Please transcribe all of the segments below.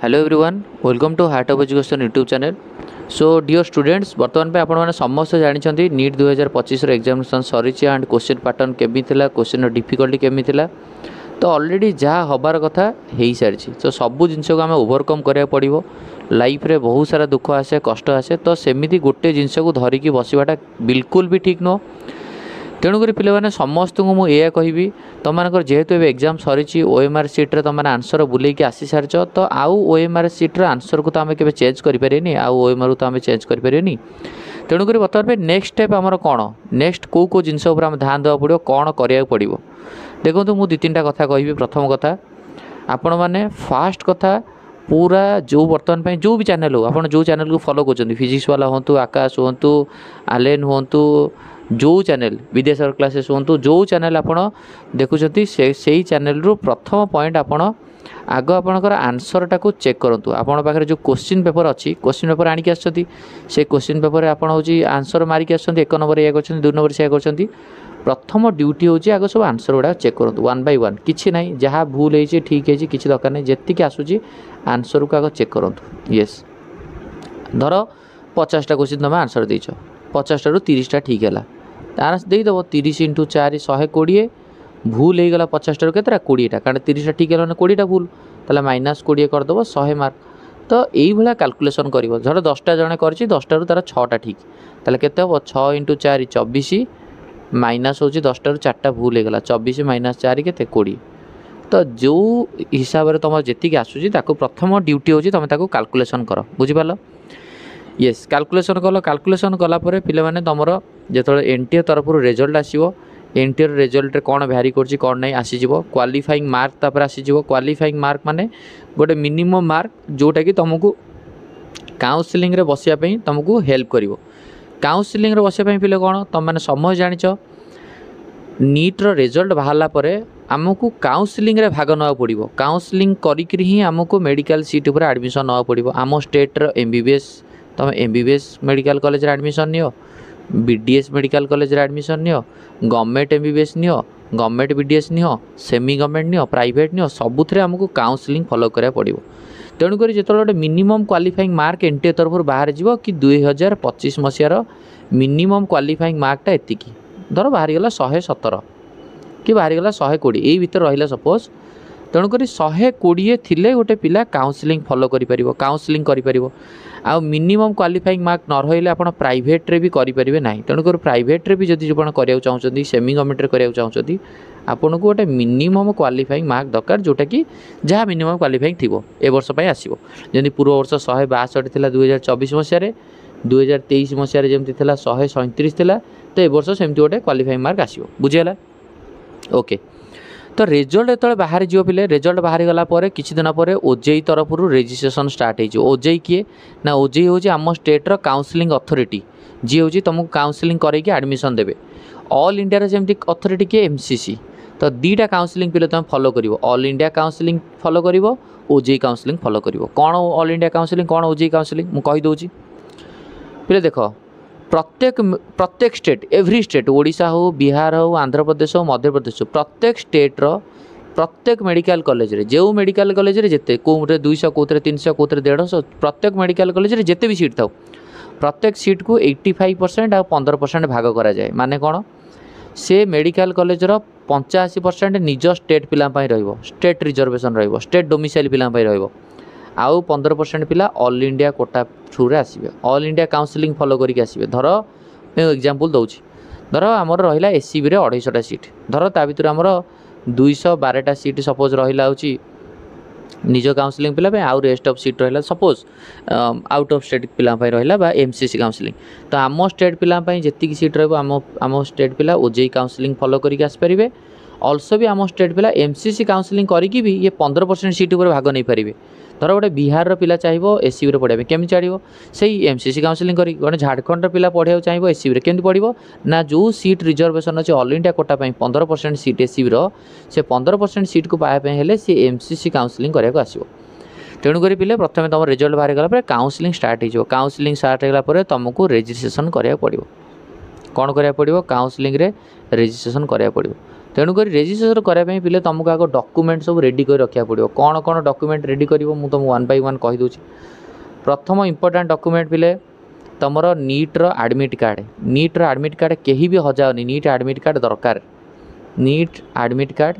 Hello everyone welcome to heart of education YouTube channel. So dear students बर्तमान पे आपण मैंने समस्त जानते नीट 2025 एग्जामिनेशन सरी एंड क्वेश्चन पैटर्न केमी थिला क्वेश्चन डिफिकल्टी केमी थिला तो ऑलरेडी जहाँ हबार कथा हो सारी तो सबू जिनस को आम ओवरकम करा पड़ो। लाइफ रे बहुत सारा दुख आसे कष्ट आसे तो सेमती गोटे जिनस को धरिकी बसवाटा बिल्कुल भी ठीक नुह। तेणुक पे समस्त को मुझे कहि तुम जेहेतु एग्जाम सरी ओएमआर सीट्रे तुम आंसर बुलेक आसी सारी तो आउ ओएमआर सीट्र आंसर को तो आम के चेंज करें आउ ओएमआर तो आम चेंज करें। तेणुक बर्तमान नेक्स्ट स्टेप आमर कौन नेक्स्ट कौ जिनस ध्यान देवा पड़ो कौन करा पड़ो। देखो मुझे दी तीन कथा कहि। प्रथम कथा आपण मैंने फास्ट कथा पूरा जो बर्तमान जो भी चैनल हो आप जो चैनल को फॉलो कर फिजिक्स वाला हूँ आकाश हूँ आलेन हूँ जो चैनल विद्यासागर क्लासेस हूँ जो चैनल आपड़ देखुं से चैनल रू प्रथम पॉइंट आपड़ आग आपणकर आंसरटा को चेक करूँ। आपण पाखे जो क्वेश्चन पेपर अच्छी क्वेश्चन पेपर आणिक आसछंती से क्वेश्चन पेपर आपड़ हूँ आंसर मारिक आसछंती एक नंबर या कर दुई नंबर से कर प्रथम ड्यूटी हूँ आग सब आंसर गुड़ा चेक करूँ वन बाय वन कि ना जहाँ भूल है ठीक है किसी दरकार नहीं जी आसूँ आंसर को आग चेक करूँ। येस धर 50टा क्वेश्चन तुम आंसर देच 50 रू 30टा ठीक है तार देदेव 30 × 4 120 भूल हो गला 50 रू के 20टा कारण 30टा ठीक है 20टा भूल ताला -20 करदेव 100 मार्क। तो यही कैलकुलेसन कर धर 10टा जड़े कर 10टा रू तार 6टा ठीक ताले केते हम 6 × 4 24 माइनस हूँ 10टा रू 4टा भूल हो गला 24 - 4 के 20। तो जो हिसाब से तुम जी आसूँ प्रथम ड्यूटी हूँ तुम कैलकुलेसन कर बुझिपाल। येस कैलकुलेसन कलापर पे तुम जो एनटीए तरफ रिजल्ट आसो एनटीए रिजल्ट कौन भ्यारी कर नहीं आसीज क्वालिफाइंग मार्क तापर आसीज क्वालिफाइंग मार्क माने गोटे मिनिमम मार्क जोटा कि तुमको काउंसलिंग रे बसिया तुमको हेल्प कर काउंसलिंग रे बसिया पे कौन तुम मैंने समय जानिच नीट्र रिजल्ट बाहरला परे आमको काउंसलिंग रे भाग ना पड़ो काउंसलिंग करी ही आमको मेडिकल सीट उपर एडमिशन ना पड़ो। आम स्टेट एमबीबीएस तुम एमबीबीएस मेडिकल कॉलेज एडमिशन नियो बीडीएस मेडिकल कॉलेज एडमिशन नियो गवर्नमेंट एमबीबीएस नियो गवर्नमेंट बीडीएस नियो सेमी गवर्नमेंट नियो प्राइवेट नियो सबुथ आमको काउंसलिंग फॉलो करा पड़ो। तेणुक जो गोटे मिनिमम क्वालिफाइंग मार्क एनटीए तरफ बाहर जीव कि 2025 मसीहार मिनिमम क्वालिफाइंग मार्कटा एति धर बाहरीगला 117 कि बाहरीगला 120 यही भितर रहा सपोज। तेणुक 120 थिले गोटे पिला काउंसलिंग फॉलो करि काउंसलिंग करि आ मिनिमम क्वालिफाइंग मार्क न रही आप प्राइवेट रे भी करेंगे ना। तेणुक प्राइवेट रे भी जदि करा चाहते सेमी गवर्नमेंट रे करा चाहते आपन को गोटे मिनिमम क्वालिफाइंग मार्क दरकार जोटा कि जहाँ मिनिमम क्वालिफाइंग थी ए वर्ष आसो जमी पूर्व वर्ष 162 था 2024 मसीह 2023 मसीह जमी 137 था तो ए वर्ष सेमती गोटे क्वालिफाइंग मार्क आसो बुझीगला। ओके तो रिजल्ट जो बाहर जीव पे रिजल्ट बाहरी गला किछि दिन पर ओजेई तरफ रेजिस्ट्रेशन स्टार्ट हो ओजेई किए ना ओजेई हूँ आम स्टेट्र काउंसलिंग अथॉरिटी जी हूँ तुमको काउंसलिंग करके एडमिशन देवे। ऑल इंडिया सेमती अथॉरिटी किए एमसीसी तो दीटा काउंसलिंग पे तुम फॉलो कर ऑल इंडिया काउंसलिंग फॉलो कर ओजेई काउंसलिंग फॉलो कर कौन ऑल इंडिया काउंसलिंग कौन ओजेई काउंसलिंग मुझे कहीदे पे देख प्रत्येक स्टेट एवरी स्टेट ओडिशा हो बिहार हो आंध्र प्रदेश हो मध्य प्रदेश हो प्रत्येक स्टेट्र प्रत्येक मेडिकल कॉलेज रे जो मेडिकल कॉलेज रे जिते कौटे 200 कौटे 300 कौटे 150 प्रत्येक मेडिकल कॉलेज रे जिते भी सीट था प्रत्येक सीट को 85% आ 15% भाग करा जाए माने कौन से मेडिकल कॉलेज रो 85% निज स्टेट पिला रहिबो स्टेट रिजर्वेशन रहिबो स्टेट डोमिसाइल पिला रहिबो आउ 15% पिला ऑल इंडिया कोटा थ्रू रे आसीबे ऑल इंडिया काउंसलिंग फॉलो करिक आसीबे। धर मैं एग्जांपल दउछि धर आमर रहिला एससीबी रे 250टा सीट धर ता भितर आमर 212टा सीट सपोज रहिला होछि निज काउंसलिंग पिला पे आउ रेस्ट ऑफ सीट रहिला सपोज आउट ऑफ स्टेट पिला पे रहिला बा एमसीसी काउंसलिंग तो आम स्टेट पिला पे जेतिकी सीट रहबो आम स्टेट पिला ओजेई काउंसलिंग फॉलो करिक आस परिबे। ऑल्सो भी आम स्टेट पिला एमसीसी काउंसलिंग करिकी भी ये 15% सीट ऊपर भाग नहीं पारे। धर गोटे बिहार पिला चाहिए एससीबी पढ़ाई केमी चढ़ो से एमसीसी काउंसलिंग कर गोटे झारखंड पिला पढ़ाई चाहिए एससीबी केमी पढ़ो ना जो सीट रिजर्वेशन अच्छे all India quota 15% seat SCB से 15% सीट को पाए सी एमसीसी काउंसलिंग कराया आसो। तेणुक पे प्रथम तुम रिजल्ट बाहर गला काउंसलिंग स्टार्ट हो काउंसलिंग स्टार्ट होगा तुमको रेजिस्ट्रेशन कराया पड़ो कौन कराया पड़ो काउंसलिंग रे रेजिस्ट्रेशन कराया पड़ो। तेणुक रेजिस्ट्रेशन करने पे तुमको आगे डॉक्यूमेंट सब रेडी कर रखा पड़ो कौन कौन डॉक्यूमेंट रेडी कर तुम वन बाय वन कहीदे। प्रथम इंपोर्टाट डॉक्यूमेंट पे तुम नीट रो एडमिट कार्ड कहीं भी हजाओनी नीट एडमिट कार्ड दरकार NEET admit card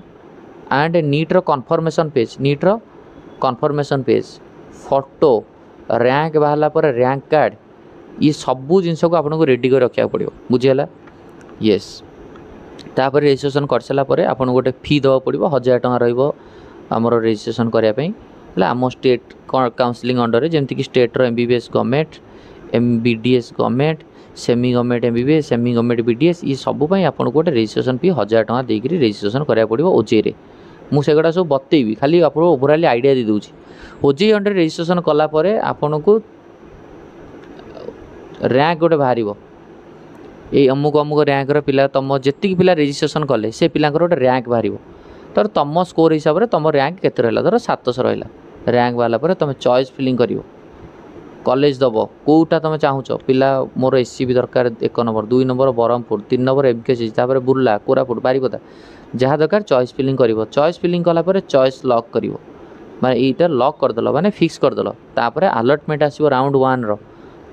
and NEET रो कन्फर्मेशन पेज फोटो रैंक बाहला पर रैंक कार्ड ये सबू जिनस को आपको रेडी कर रखा पड़ो बुझीगला। येस तापर रजिस्ट्रेशन कर सारापर आपको गोटे फी देवा पड़ो 1000 टଙ୍କା रमर रजिस्ट्रेशन करने आम स्टेट काउंसलिंग अंडर जमीक state MBBS government MBDS government semi government MBBS semi government BDS ये सबूपाई आपको गोटे रजिस्ट्रेशन फी 1000 टଙ୍କା देकर रजिस्ट्रेशन करा पड़ो ओजेई मुझे सब बतेबी खाली आप ओवराली आइडिया दे दूँ ओजेई अंडर रजिस्ट्रेशन कलापर आपन को रैंक गोटे बाहर ये अमुक अमुक रैंक पिला तुम जी पिला रजिस्ट्रेशन कले से पिला गोटे रैंक बाहर तर तुम स्कोर हिसाब से तुम रैंक केते रहा धर 700 रहा रैंक बाहला पर तुम चॉइस फिलिंग कर कॉलेज दब कौटा तुम चाहूच पिला मोर SCB दरकार 1 number 2 number Brahmapur 3 number MKC तापर बुर्ला कोरापुट बारिपदा जहाँ दरकार चॉइस फिलिंग कर चॉइस फिलिंग कलापर चॉइस लॉक कर माने यहाँ लॉक करदेल माने फिक्स करदेल तापर अलॉटमेंट आसो राउंड 1 रो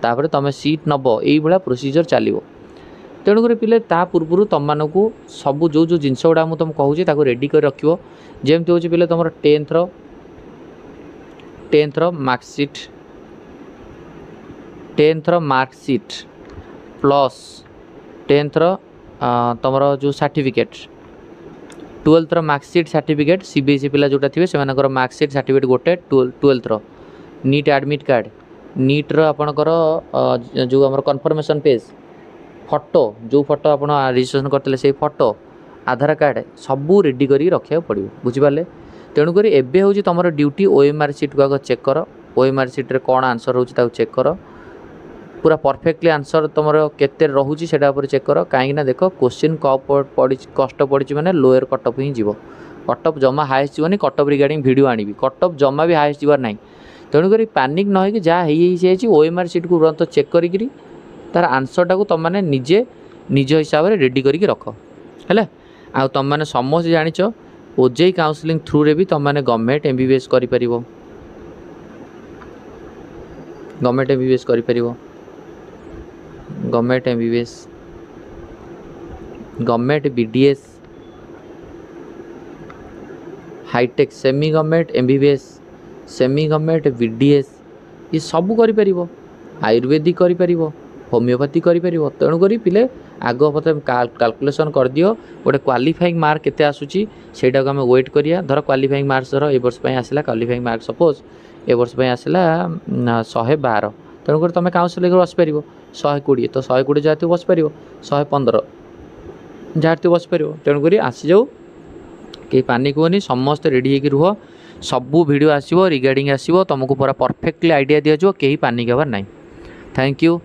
तापर तुम सीट नब ये प्रोसीजर चलो तेणुक पिले ता पूर्व तुम मानक सब जो जो जिनस गुड़ा मुझे तुम कहूँ रेडी कर रख जमती हूँ पिले तुम 10th मार्कसीट प्लस 10th तुम जो certificate 12th marksheet certificate CBSE पिला जोटा थे से मार्कसीट सर्टिफिकेट गोटे 12th NEET admit card NEET आपणकर जो आम कन्फर्मेशन पेज फोटो जो फोटो आप रजिस्ट्रेशन करते से फोटो आधार कार्ड सबू रेडी कर रखा पड़ो बुझिपारे। तेणुक एवं हूँ तुम ड्यूटी OMR सीट को आग चेक कर OMR सीट्रे कौन आंसर हो चेक कर पूरा परफेक्टली आंसर तुम केते रोचे से चेक कर कहीं देख क्वेश्चन कष्ट पड़ी मैंने लोअर कटअप ही जीव कटअप जमा हाएस्ट जीवन कटअप रिगार्डिंग वीडियो आनी कटअप जमा भी हाएस्ट जीवार ना तेणुक पैनिक न हो जहाँ OMR सीट को तुरंत चेक करी तार आंसरटा को तुम मैंने निजे निज हिसाब से रेडी करके रख है आ तुम मैंने समस्त जाच ओजेई काउंसलिंग थ्रू रे भी तुम मैंने गवर्नमेंट MBBS कर गवर्नमेंट MBBS कर government MBBS government BDS hitech semi government MBBS semi government BDS ये सब कर आयुर्वेदिक कर होमियोपैथी कर तेणुक पिले आग कैलकुलेशन कर दियो गोटे क्वालिफाइंग मार्क केते आसुची सेटा को आम वेट करिया धर क्वालिफाइंग मार्क्स धर ए वर्ष आसला क्वालिफाइंग मार्क सपोज ए वर्ष आसला 112 तेणुक तुम काउंसिल बसपार 120 तो 120 जहाँ थी बसपार 115 जहाँ थी बसपार तेणुक आसी जाऊ कहीं पानिक होनी समस्त रेडी होकर रुह सबू वीडियो आसो रिगार्डिंग आसो तुमको पूरा परफेक्टली आइडिया दिज्व कहीं पानिक हबार ना। Thank you.